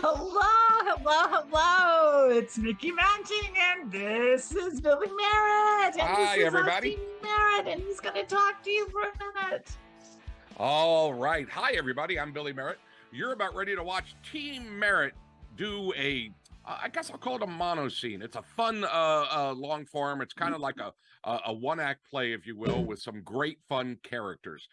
Hello. It's Mickey Mounting, and this is Billy Merritt. And Hi, this is everybody. Team Merritt, and he's going to talk to you for a minute. All right. Hi, everybody. I'm Billy Merritt. You're about ready to watch Team Merritt do I guess I'll call it a mono scene. It's a fun long form. It's kind of like a one-act play, if you will, with some great fun characters.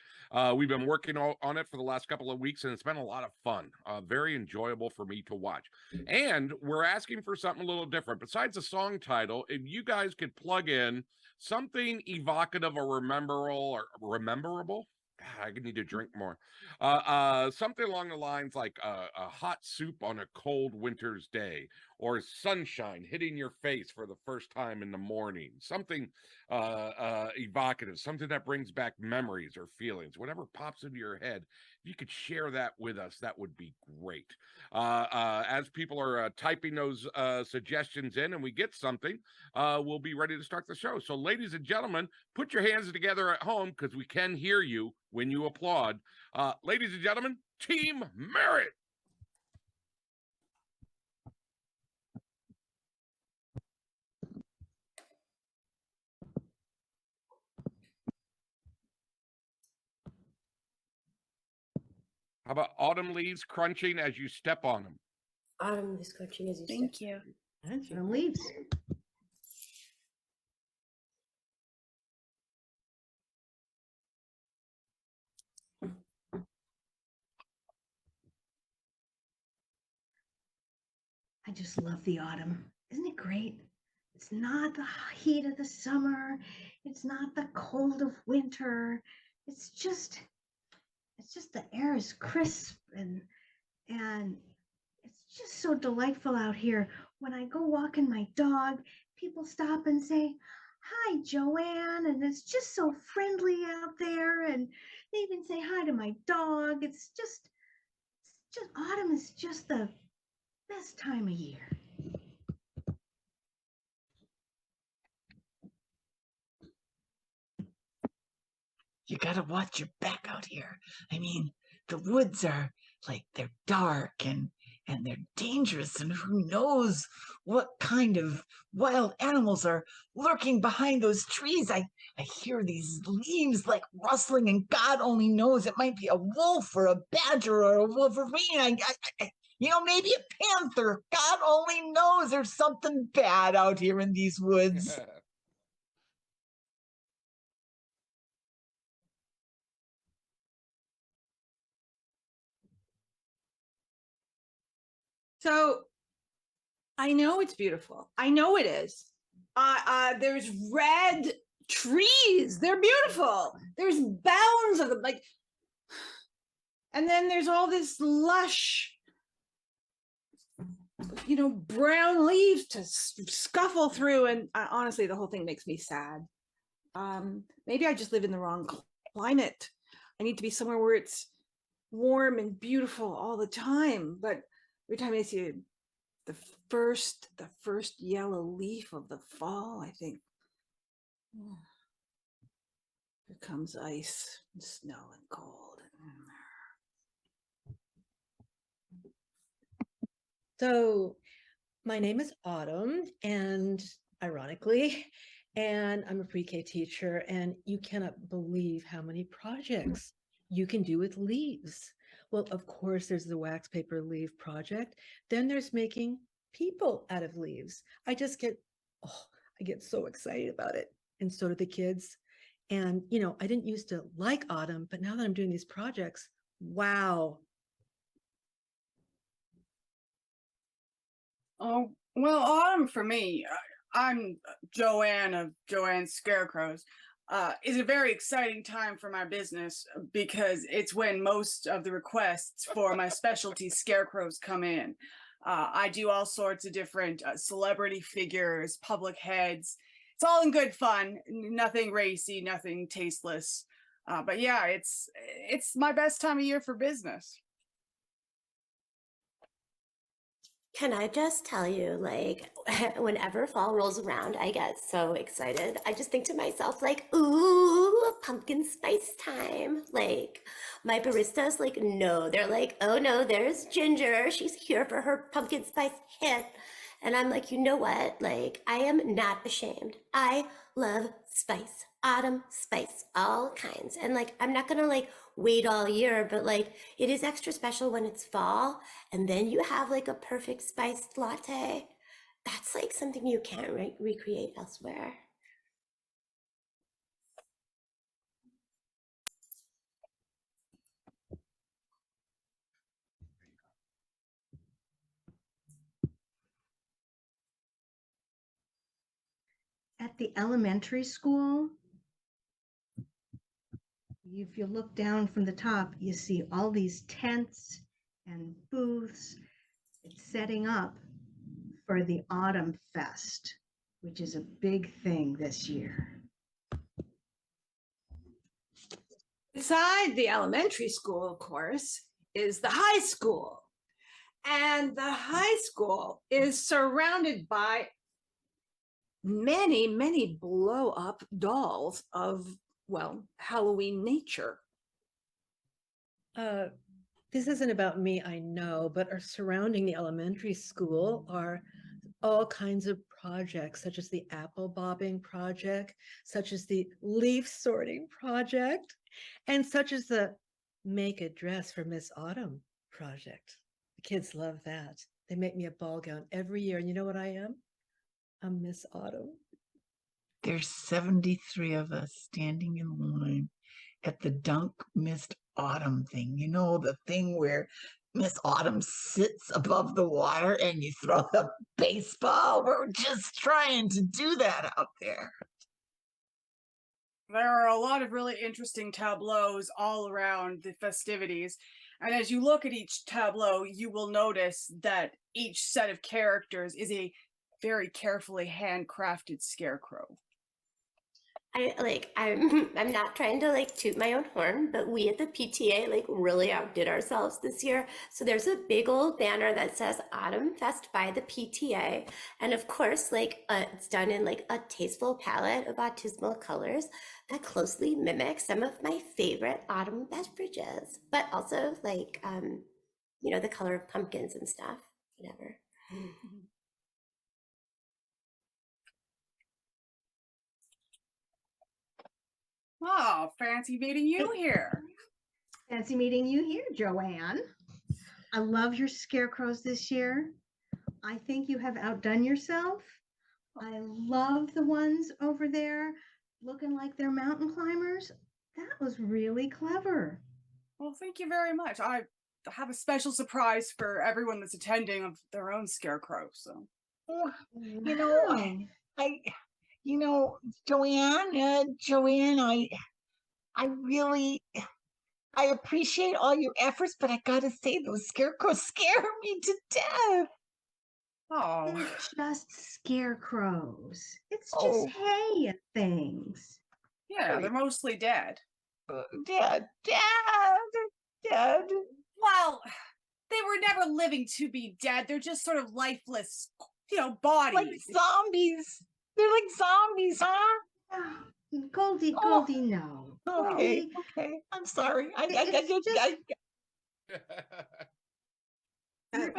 We've been working on it for the last couple of weeks, and it's been a lot of fun. Very enjoyable for me to watch. And we're asking for something a little different. Besides the song title, if you guys could plug in something evocative or rememberable. I need to drink more. Something along the lines like a hot soup on a cold winter's day, or sunshine hitting your face for the first time in the morning. Something evocative, something that brings back memories or feelings, whatever pops into your head. If you could share that with us, that would be great. As people are typing those suggestions in and we get something, we'll be ready to start the show. So, ladies and gentlemen, put your hands together at home because we can hear you when you applaud. Ladies and gentlemen, Team Merritt. How about autumn leaves crunching as you step on them? Autumn is crunching as you Thank step. you. That's autumn leaves. I just love the autumn. Isn't it great? It's not the heat of the summer. It's not the cold of winter. It's just the air is crisp and it's just so delightful out here. When I go walking my dog, people stop and say, "Hi, Joanne," and it's just so friendly out there. And they even say hi to my dog. It's just autumn is just the best time of year. You got to watch your back out here. I mean, the woods are like they're dark and they're dangerous, and who knows what kind of wild animals are lurking behind those trees. I hear these leaves like rustling, and God only knows it might be a wolf or a badger or a wolverine. Maybe a panther. God only knows there's something bad out here in these woods. So I know it's beautiful. I know it is. There's red trees. They're beautiful. There's bounds of them, and then there's all this lush, brown leaves to scuffle through. And honestly, the whole thing makes me sad. Maybe I just live in the wrong climate. I need to be somewhere where it's warm and beautiful all the time. But every time I see the first yellow leaf of the fall, I think, oh, here comes ice and snow and cold. So my name is Autumn, and ironically, and I'm a pre-K teacher, and you cannot believe how many projects you can do with leaves. Well, of course, there's the wax paper leaf project. Then there's making people out of leaves. I get so excited about it. And so do the kids. And, I didn't used to like autumn, but now that I'm doing these projects, wow. Oh, well, autumn for me, I'm Joanne of Joanne's Scarecrows, is a very exciting time for my business because it's when most of the requests for my specialty scarecrows come in. I do all sorts of different celebrity figures, public heads. It's all in good fun, nothing racy, nothing tasteless. But yeah, it's my best time of year for business. Can I just tell you, like, whenever fall rolls around, I get so excited. I just think to myself, like, ooh, pumpkin spice time. Like, my baristas, like, no, they're like, oh no, there's Ginger. She's here for her pumpkin spice hit. And I'm like, you know what? Like, I am not ashamed. I love spice, autumn spice, all kinds. And like, I'm not gonna like wait all year, but like, it is extra special when it's fall and then you have like a perfect spiced latte. That's like something you can't recreate elsewhere. At the elementary school, if you look down from the top, you see all these tents and booths. It's setting up for the Autumn Fest, which is a big thing this year. Beside the elementary school, of course, is the high school. And the high school is surrounded by many, many blow up dolls of, well, Halloween nature. This isn't about me, I know, but surrounding the elementary school are all kinds of projects, such as the apple bobbing project, such as the leaf sorting project, and such as the make a dress for Miss Autumn project. The kids love that. They make me a ball gown every year. And you know what I am? I'm Miss Autumn. There's 73 of us standing in line at the Dunk Mist Autumn thing. You know, the thing where Miss Autumn sits above the water and you throw the baseball. We're just trying to do that out there. There are a lot of really interesting tableaus all around the festivities. And as you look at each tableau, you will notice that each set of characters is a very carefully handcrafted scarecrow. I'm not trying to like toot my own horn, but we at the PTA like really outdid ourselves this year. So there's a big old banner that says Autumn Fest by the PTA. And of course, like it's done in like a tasteful palette of autumnal colors that closely mimic some of my favorite autumn beverages, but also like, you know, the color of pumpkins and stuff, whatever. Oh, fancy meeting you here. Fancy meeting you here, Joanne. I love your scarecrows this year. I think you have outdone yourself. I love the ones over there looking like they're mountain climbers. That was really clever. Well, thank you very much. I have a special surprise for everyone that's attending of their own scarecrow. So, You know, Joanne, I really, I appreciate all your efforts, but I gotta say, those scarecrows scare me to death. oh, They're just scarecrows. It's just Oh. hay and things. yeah, they're mostly dead. Dead. Well, they were never living to be dead. They're just sort of lifeless, bodies. Like zombies. They're like zombies, huh? Goldie, no. Okay, Goldie, okay. I'm sorry.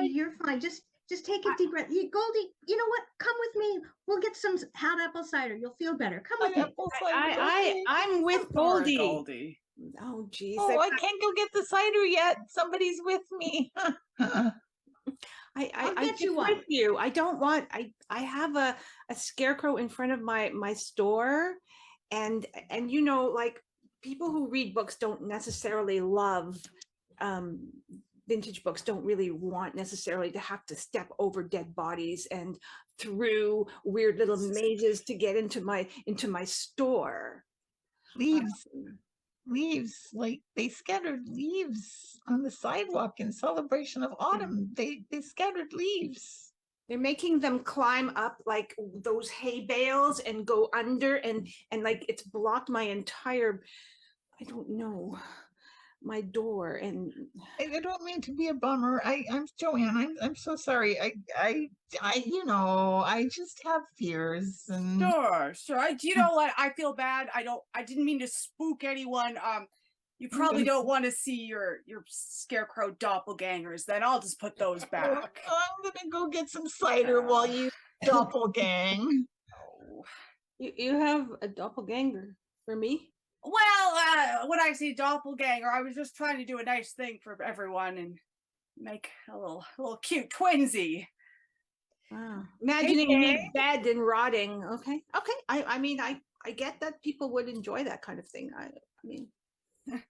You're fine. Just take a deep breath. Goldie, you know what? Come with me. We'll get some hot apple cider. You'll feel better. Come with me. I'm with Sorry, Goldie. Oh, geez. Oh, I can't go get the cider yet. Somebody's with me. I'll I get you just one. with you. I don't want. I have a scarecrow in front of my store, and you know, like people who read books don't necessarily love vintage books. Don't really want necessarily to have to step over dead bodies and through weird little mazes to get into my store. Leaves, like they scattered leaves on the sidewalk in celebration of autumn. They scattered leaves. They're making them climb up like those hay bales and go under and like it's blocked my entire, I don't know. my door, and I don't mean to be a bummer. I'm Joanne. I'm so sorry. I just have fears and Sure. You know what? I feel bad. I didn't mean to spook anyone. You probably don't want to see your scarecrow doppelgangers. Then I'll just put those back. I'm gonna go get some cider while you doppelgang. Oh. you have a doppelganger for me. Well, when I say doppelganger, I was just trying to do a nice thing for everyone and make a little cute twinsy. Wow. Imagining me dead and rotting. Okay. I mean, I get that people would enjoy that kind of thing. I mean, I'm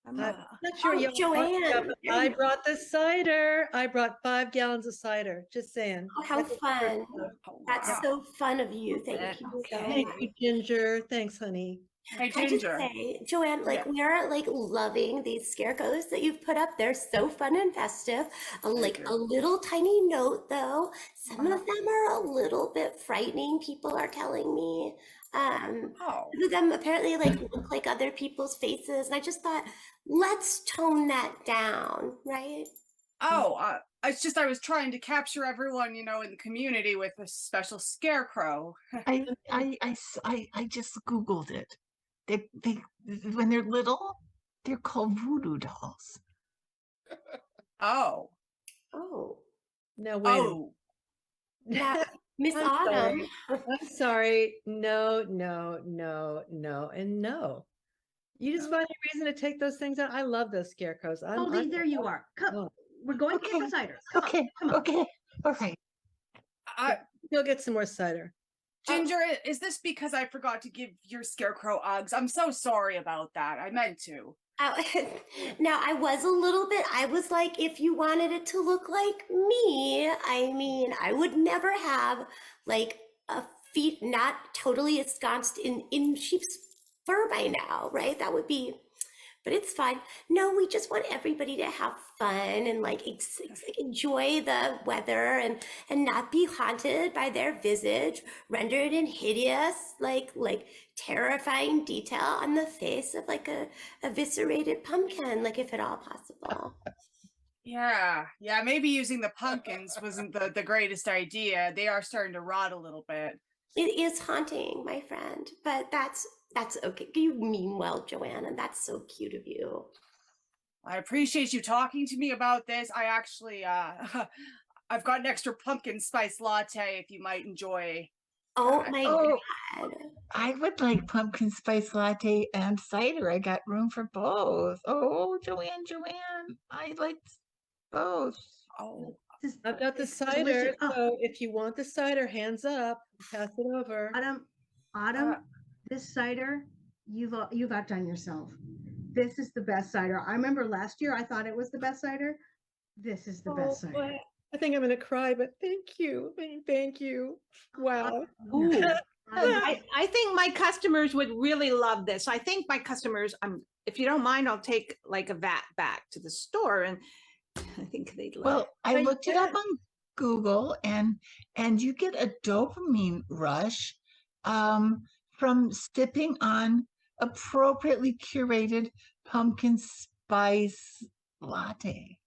I'm not. not sure Oh, you Joanne. I brought the cider. I brought 5 gallons of cider. Just saying. Oh, how fun. Oh, That's wow. so fun of you. Thank you so Thank much. you, Ginger. Thanks, honey. Hey, Can I just Ginger. say, Joanne, like we are like loving these scarecrows that you've put up. They're so fun and festive. Like you. a little tiny note though. Some of them are a little bit frightening. People are telling me. Oh. Some of them apparently like look like other people's faces, and I just thought, let's tone that down, right? Oh, it's just I was trying to capture everyone, in the community with a special scarecrow. I just Googled it. They when they're little, they're called voodoo dolls. Oh. Oh, No, wait. Oh. now, Miss I'm Autumn. sorry. I'm sorry. No, and no. You just find a reason to take those things out. I love those scarecrows. Goldie, there you are. Come, Oh. we're going to get the cider. Come on, Okay, come on. okay, all right. Go get some more cider. Ginger, is this because I forgot to give your scarecrow Uggs? I'm so sorry about that. I meant to. Now I was a little bit, I was like, if you wanted it to look like me, I mean, I would never have like a feet not totally ensconced in sheep's fur by now, right? That would be, but it's fine. No, we just want everybody to have fun and like enjoy the weather and not be haunted by their visage, rendered in hideous, like terrifying detail on the face of like a eviscerated pumpkin, like if at all possible. Yeah, maybe using the pumpkins wasn't the greatest idea. They are starting to rot a little bit. It is haunting, my friend, but that's okay. You mean well, Joanne, and that's so cute of you. I appreciate you talking to me about this. I actually, I've got an extra pumpkin spice latte if you might enjoy. Oh my Oh. God. I would like pumpkin spice latte and cider. I got room for both. Oh, Joanne, I like both. Oh, I've got the It's cider. delicious. Oh. So if you want the cider, hands up. Pass it over. Autumn, this cider, you've outdone yourself. This is the best cider. I remember last year I thought it was the best cider. This is the best cider. Boy, I think I'm gonna cry, but thank you. Thank you. Wow. Ooh. Um, I think my customers would really love this. I think my customers, if you don't mind, I'll take like a vat back to the store, and I think they'd love Well, it. I But looked it up on Google, and you get a dopamine rush from sipping on appropriately curated pumpkin spice latte.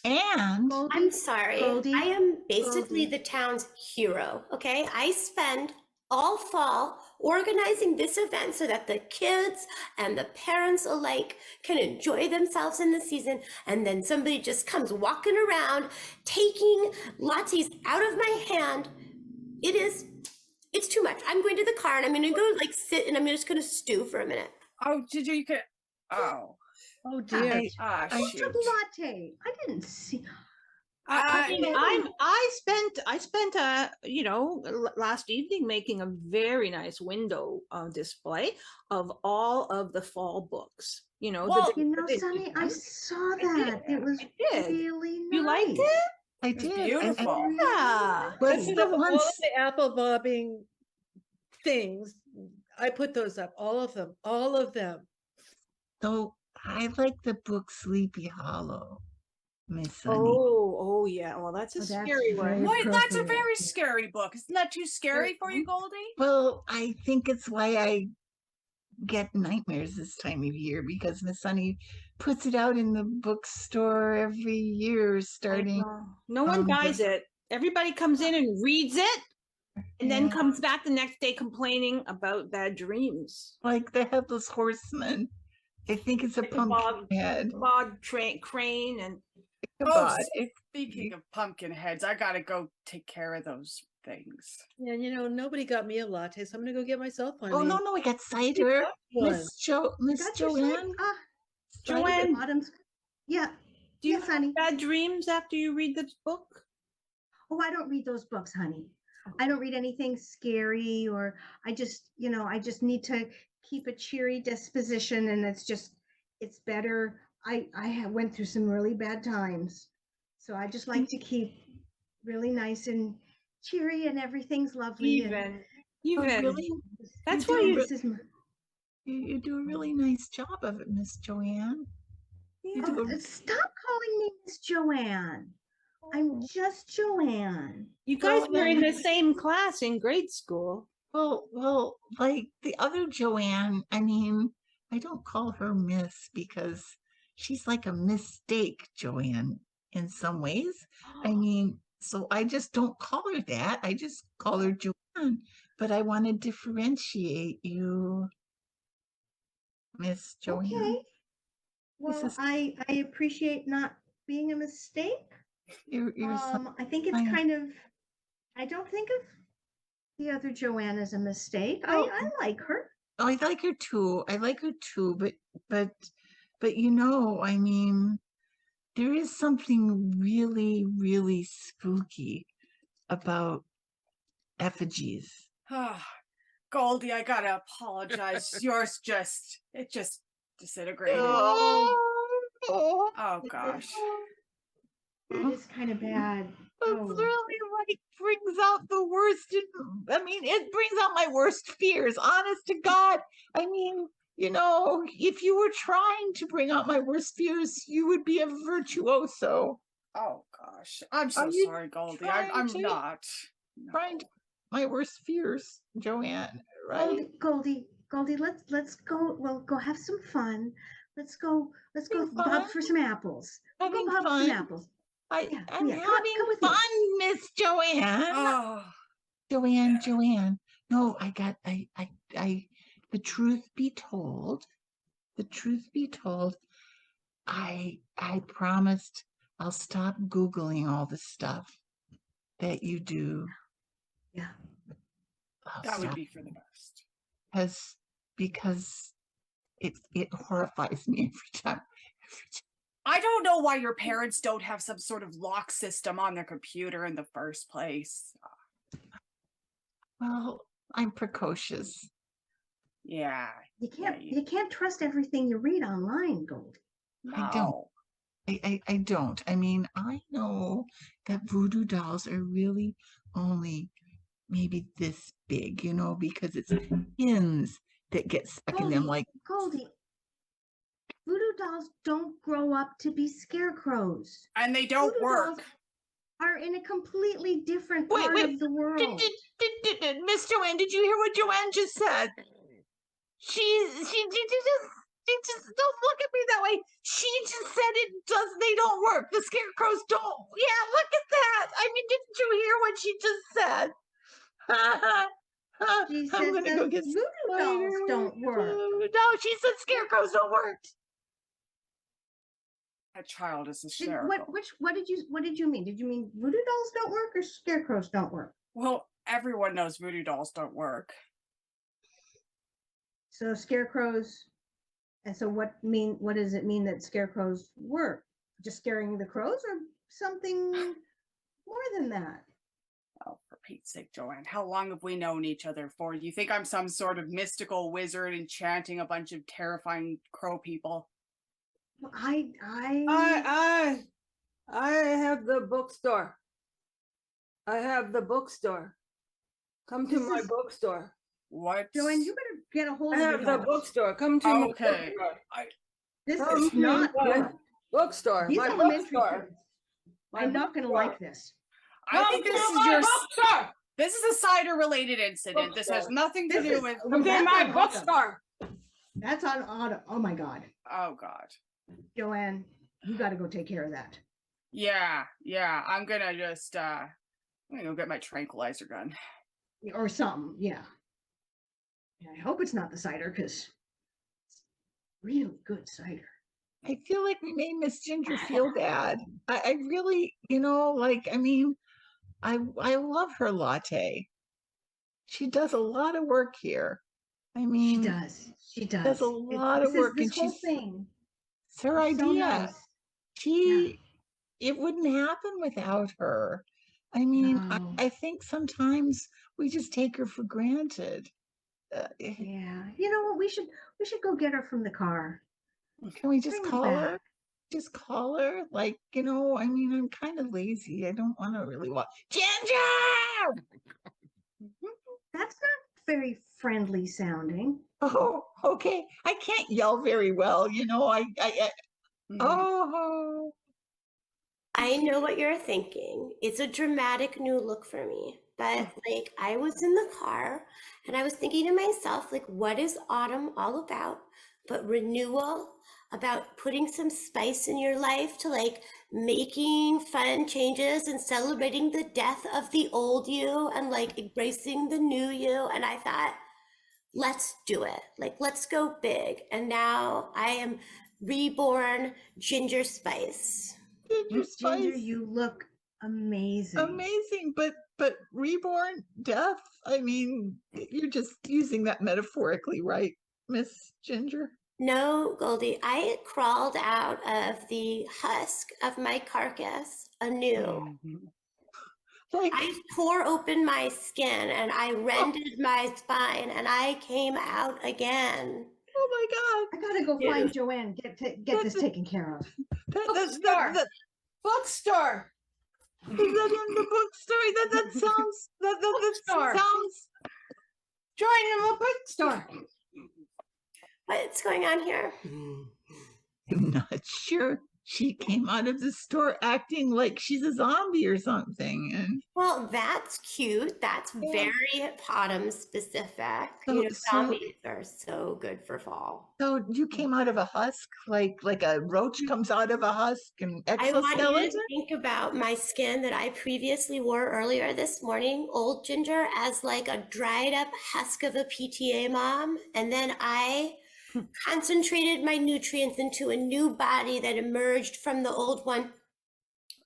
And I'm sorry. Goldie, I am basically Goldie. the town's hero, okay? I spend all fall organizing this event so that the kids and the parents alike can enjoy themselves in the season, and then somebody just comes walking around taking lattes out of my hand. It's too much. I'm going to the car and I'm going to go like sit and I'm just going to stew for a minute. oh, Ginger, you could. Oh, oh dear. shoot. latte. I didn't see. I mean, I spent last evening making a very nice window display of all of the fall books. Whoa. Sonny, I saw that. It was did. really nice. You liked it? I It's did. beautiful. Yeah. What's You the know, all ones? of the apple bobbing things, I put those up. All of them. So I like the book Sleepy Hollow, Miss Sunny. Oh yeah. Well, that's a Oh, that's scary very one. Wait, that's a appropriate. very scary book. Isn't that too scary for you, Goldie? Well, I think it's why I get nightmares this time of year because Miss Sunny puts it out in the bookstore every year, I starting. know. No one buys it. Everybody comes in and reads it and then Yeah. comes back the next day complaining about bad dreams. Like the Headless Horseman. I think it's a Like a pumpkin head. Crane and Ichabod. Speaking of pumpkin heads, I gotta go take care of those things. Yeah, and nobody got me a latte, so I'm gonna go get myself one. Oh no, I got cider. one. Miss Got your Joanne. Joanne, Autumn's. Yeah. do you Yes, honey. have bad dreams after you read this book? Oh, I don't read those books, honey. I don't read anything scary, or I just need to keep a cheery disposition, and it's better. I went through some really bad times, so I just like to keep really nice and cheery, and everything's lovely. Even. Really? That's You why do you. This is my, You do a really nice job of it, Miss Joanne. You do a stop calling me Miss Joanne. I'm just Joanne. You guys Well, were in then- the same class in grade school. well, like the other Joanne, I mean, I don't call her Miss because she's like a mistake Joanne in some ways. I mean, so I just don't call her that. I just call her Joanne. But I want to differentiate you, Miss Joanne. Okay. Well, is- I appreciate not being a mistake. You're I think it's fine. kind of. I don't think of the other Joanne as a mistake. Oh. I like her. I like her too. But I mean, there is something really, really spooky about effigies. Goldie, I gotta apologize. Yours it just disintegrated. Oh, Oh gosh. That is kind of bad. It's Oh. really like brings out the worst. It brings out my worst fears. Honest to God. I mean, if you were trying to bring out my worst fears, you would be a virtuoso. Oh gosh. I'm Are so you sorry, Goldie. trying I'm to? not. No. Trying to my worst fears, Joanne. Right? Goldie, let's go. We'll go have some fun. Let's go Having bob fun? for some apples. We'll go Having bob for fun? some apples. I'm come having with me. fun, Miss Joanne. Oh, Joanne. No, the truth be told, I promised I'll stop Googling all the stuff that you do. Yeah. I'll that would stop be for the best. because it horrifies me every time. I don't know why your parents don't have some sort of lock system on their computer in the first place. Well, I'm precocious. Yeah. You can't trust everything you read online, Goldie. I don't. I don't. I mean, I know that voodoo dolls are really only maybe this big, because it's pins that get stuck in them. Like, Goldie, voodoo dolls don't grow up to be scarecrows. And they don't Voodoo work. dolls are in a completely different Wait, part wait, of the world. did Miss Joanne? Did you hear what Joanne just said? She just don't look at me that way. She just said they don't work. The scarecrows don't. Yeah, look at that. I mean, didn't you hear what she just said? She I'm said gonna the go get voodoo dolls don't work. No, she said scarecrows don't work. That child is hysterical. What did you mean? Did you mean voodoo dolls don't work or scarecrows don't work? Well, everyone knows voodoo dolls don't work. So scarecrows, and so what does it mean that scarecrows work? Just scaring the crows or something more than that? Oh, for Pete's sake, Joanne, how long have we known each other for? Do you think I'm some sort of mystical wizard enchanting a bunch of terrifying crow people? Well, I have the bookstore. I have the bookstore. Come to This my is- bookstore. What? Joanne, you better get a hold I of have your the dolls. bookstore. Come to my Okay. bookstore. This Come is to not my good. bookstore. These My elementary bookstore. kids are not going to like this. I Come think to this is my bookstore. this is a cider related incident. This has Bookstore. nothing to This do is- with Come to That's my unwelcome. bookstore. That's on auto. Oh my God. Oh God. Joanne, you got to go take care of that. Yeah. I'm gonna just I'm gonna go get my tranquilizer gun. Or something. Yeah. And I hope it's not the cider because it's really good cider. I feel like we made Miss Ginger feel bad. I really, like, I mean, I love her latte. She does a lot of work here. I She mean, does. She does a does. lot of This is work, this and whole thing. it's her It's so idea. nice. Yeah. It wouldn't happen without her. I mean, No. I think sometimes we just take her for granted. Yeah. You know what? We should go get her from the car. Can we just Bring her call her? back. Just call her? Like, I mean, I'm kind of lazy. I don't want to really watch. Ginger! That's not very friendly sounding. Oh, okay. I can't yell very well, Mhm. oh, I know what you're thinking. It's a dramatic new look for me. But like I was in the car and I was thinking to myself, like, what is autumn all about? But renewal, about putting some spice in your life to like making fun changes and celebrating the death of the old you and like embracing the new you. And I thought, let's do it. Like, let's go big. And now I am reborn Ginger Spice. Ginger Ginger, Spice, you look amazing. amazing, but reborn death. I mean, you're just using that metaphorically, right, Miss Ginger? No, Goldie, I crawled out of the husk of my carcass anew. Mhm. Like, I tore open my skin and I rended my spine and I came out again. oh my I gotta go Yeah. find Joanne. Get this taken care of. God, Bookstore. Bookstore. is that in the bookstore? That sounds that Bookstore. sounds. Join the bookstore. What's going on here? I'm not sure. She came out of the store acting like she's a zombie or something, and Well, that's cute. That's Yeah. very autumn specific. So- Zombies are so good for fall. so you came out of a husk, like a roach comes out of a husk, an I want you exoskeleton. to think about my skin that I previously wore earlier this morning, old Ginger, as like a dried up husk of a PTA mom. And then I concentrated my nutrients into a new body that emerged from the old one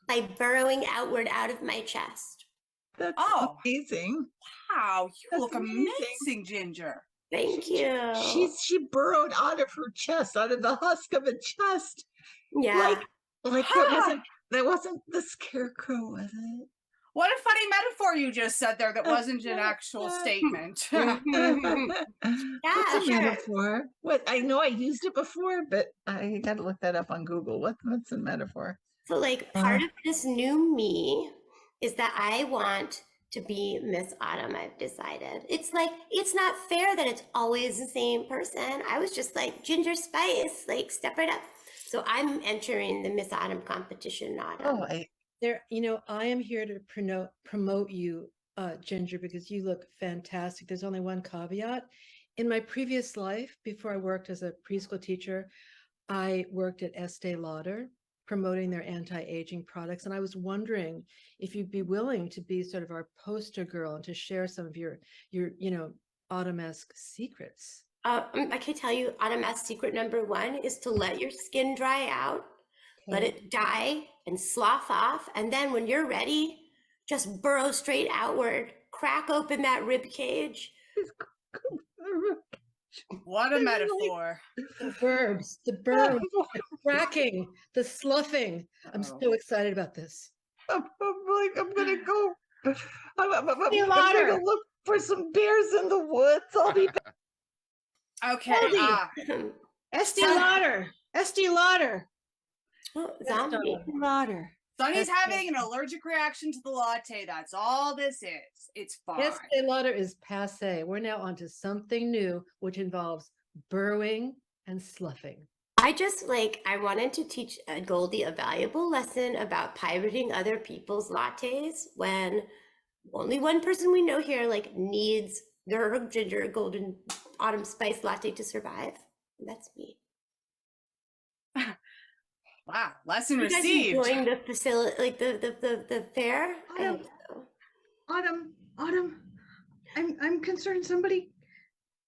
by burrowing outward out of my chest. That's Oh. amazing. Wow, you That's look amazing. amazing, Ginger. Thank you. She burrowed out of her chest, out of the husk of a chest. Yeah. Like that wasn't the scarecrow, was it? What a funny metaphor you just said there that wasn't an actual statement. What's a sure. metaphor? What I know I used it before, but I gotta look that up on Google. What's a metaphor? So like part of this new me is that I want to be Miss Autumn, I've decided. It's like, it's not fair that it's always the same person. I was just like Ginger Spice, like step right up. So I'm entering the Miss Autumn competition, Autumn. I am here to promote you, Ginger, because you look fantastic. There's only one caveat. In my previous life, before I worked as a preschool teacher, I worked at Estee Lauder promoting their anti-aging products. And I was wondering if you'd be willing to be sort of our poster girl and to share some of your autumn-esque secrets. I can tell you, Autumn-esque secret number one is to let your skin dry out, let it die and slough off. And then when you're ready, just burrow straight outward, crack open that rib cage. What a metaphor. The verbs, the cracking, the sloughing. I'm so excited about this. I'm gonna go. I'm Estee gonna Lauder. look for some bears in the woods. I'll be back. Okay. Estee Lauder. Estee Lauder. Oh, zombie. Lauder. Sonny's That's having an allergic reaction to the latte. That's all this is. It's fine. Estee Lauder is passé. We're now on to something new, which involves burrowing and sloughing. I wanted to teach Goldie a valuable lesson about pirating other people's lattes when only one person we know here needs their Ginger Golden Autumn Spice latte to survive. That's me. Wow, lesson You guys received. enjoying the facility, like the fair? I Autumn, hope so. Autumn. I'm concerned. Somebody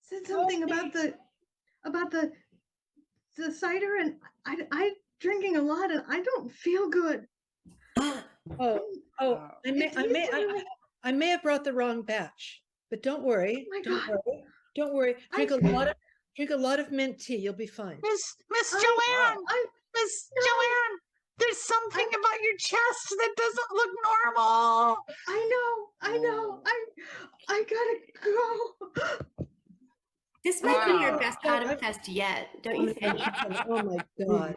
said something about the cider, and I drinking a lot, and I don't feel good. Oh, It's I may have brought the wrong batch, but don't worry. my Don't God. worry. Don't worry. Drink a lot of mint tea. You'll be fine. Miss I- Joanne, I Miss No. Joanne, there's something about your chest that doesn't look normal. I know. I gotta go. This might be your Wow. best Autumn Fest yet, don't you think? Oh my God.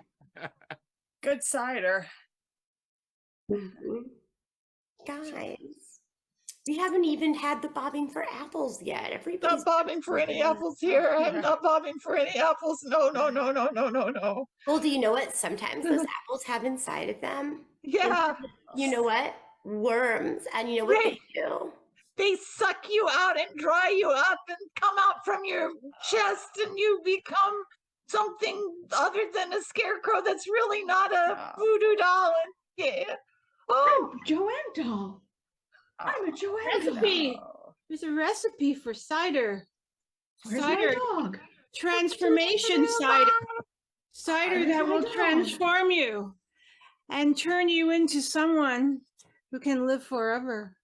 Good cider. Mhm. Guys, we haven't even had the bobbing for apples yet. Everybody's Not bobbing for any apples here. I'm not bobbing for any apples. No. Well, do you know what? Sometimes those apples have inside of them. Yeah, You know what? Worms. And you know what they do? they suck you out and dry you up and come out from your chest, and you become something other than a scarecrow that's really not a voodoo doll. And yeah. Oh, I'm Joanne doll. I'm a Joanne doll. Recipe. There's a recipe for cider. Where's Cider. my dog? Transformation cider. Cider Where's that my will dog? transform you and turn you into someone who can live forever.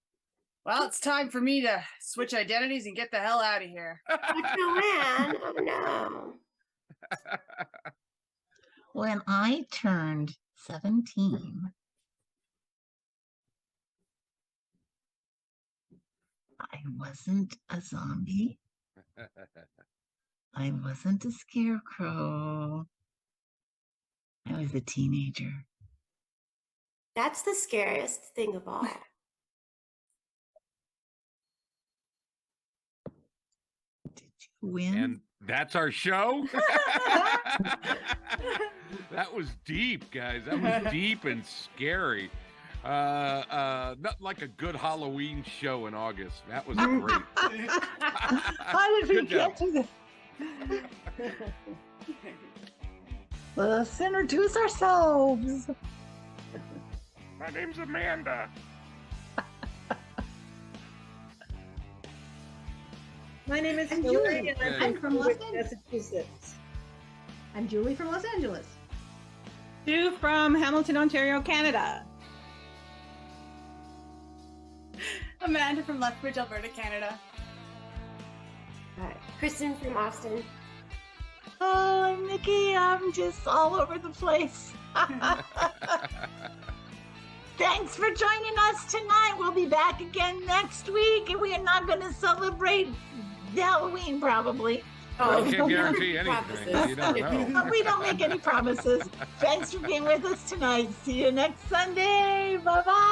Well, it's time for me to switch identities and get the hell out of here. Joanne, oh no. when I turned 17, I wasn't a zombie. I wasn't a scarecrow. I was a teenager. That's the scariest thing of all. Did you win? And that's our show. That was deep, guys. That was deep and scary. Not like a good Halloween show in August. That was great. How did we Good job. get to this? Let's introduce ourselves. My name's Amanda. My name is I'm Hillary, Julie. and I'm I'm from from Los Warwick, Angeles. Massachusetts. I'm Julie from Los Angeles. Sue from Hamilton, Ontario, Canada. Amanda from Lethbridge, Alberta, Canada. Kristen from Austin. Oh, I'm Nikki. I'm just all over the place. Thanks for joining us tonight. We'll be back again next week, and we are not going to celebrate Halloween, probably. I can't no guarantee anything. promises. You never know. But we don't make any promises. Thanks for being with us tonight. See you next Sunday. Bye-bye.